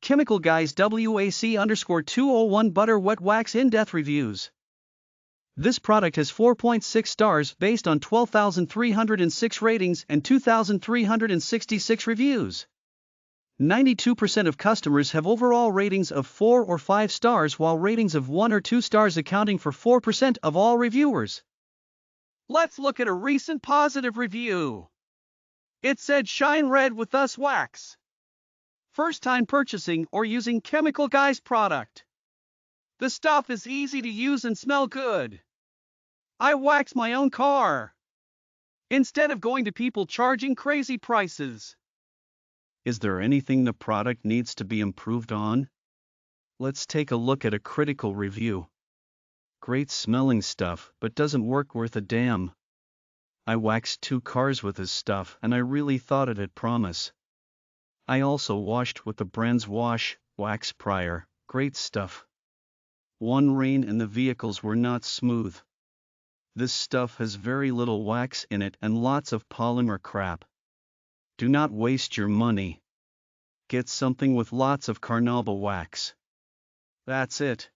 Chemical Guys WAC_201 Butter Wet Wax In-Depth Reviews. This product has 4.6 stars based on 12,306 ratings and 2,366 reviews. 92% of customers have overall ratings of 4 or 5 stars, while ratings of 1 or 2 stars accounting for 4% of all reviewers. Let's look at a recent positive review. It said, "Shine red with us wax. First time purchasing or using Chemical Guys product. The stuff is easy to use and smell good. I wax my own car instead of going to people charging crazy prices." Is there anything the product needs to be improved on? Let's take a look at a critical review. Great smelling stuff, but doesn't work worth a damn. I waxed 2 cars with this stuff and I really thought it had promise. I also washed with the brand's wax prior. Great stuff. One rain and the vehicles were not smooth. This stuff has very little wax in it and lots of polymer crap. Do not waste your money. Get something with lots of carnauba wax. That's it.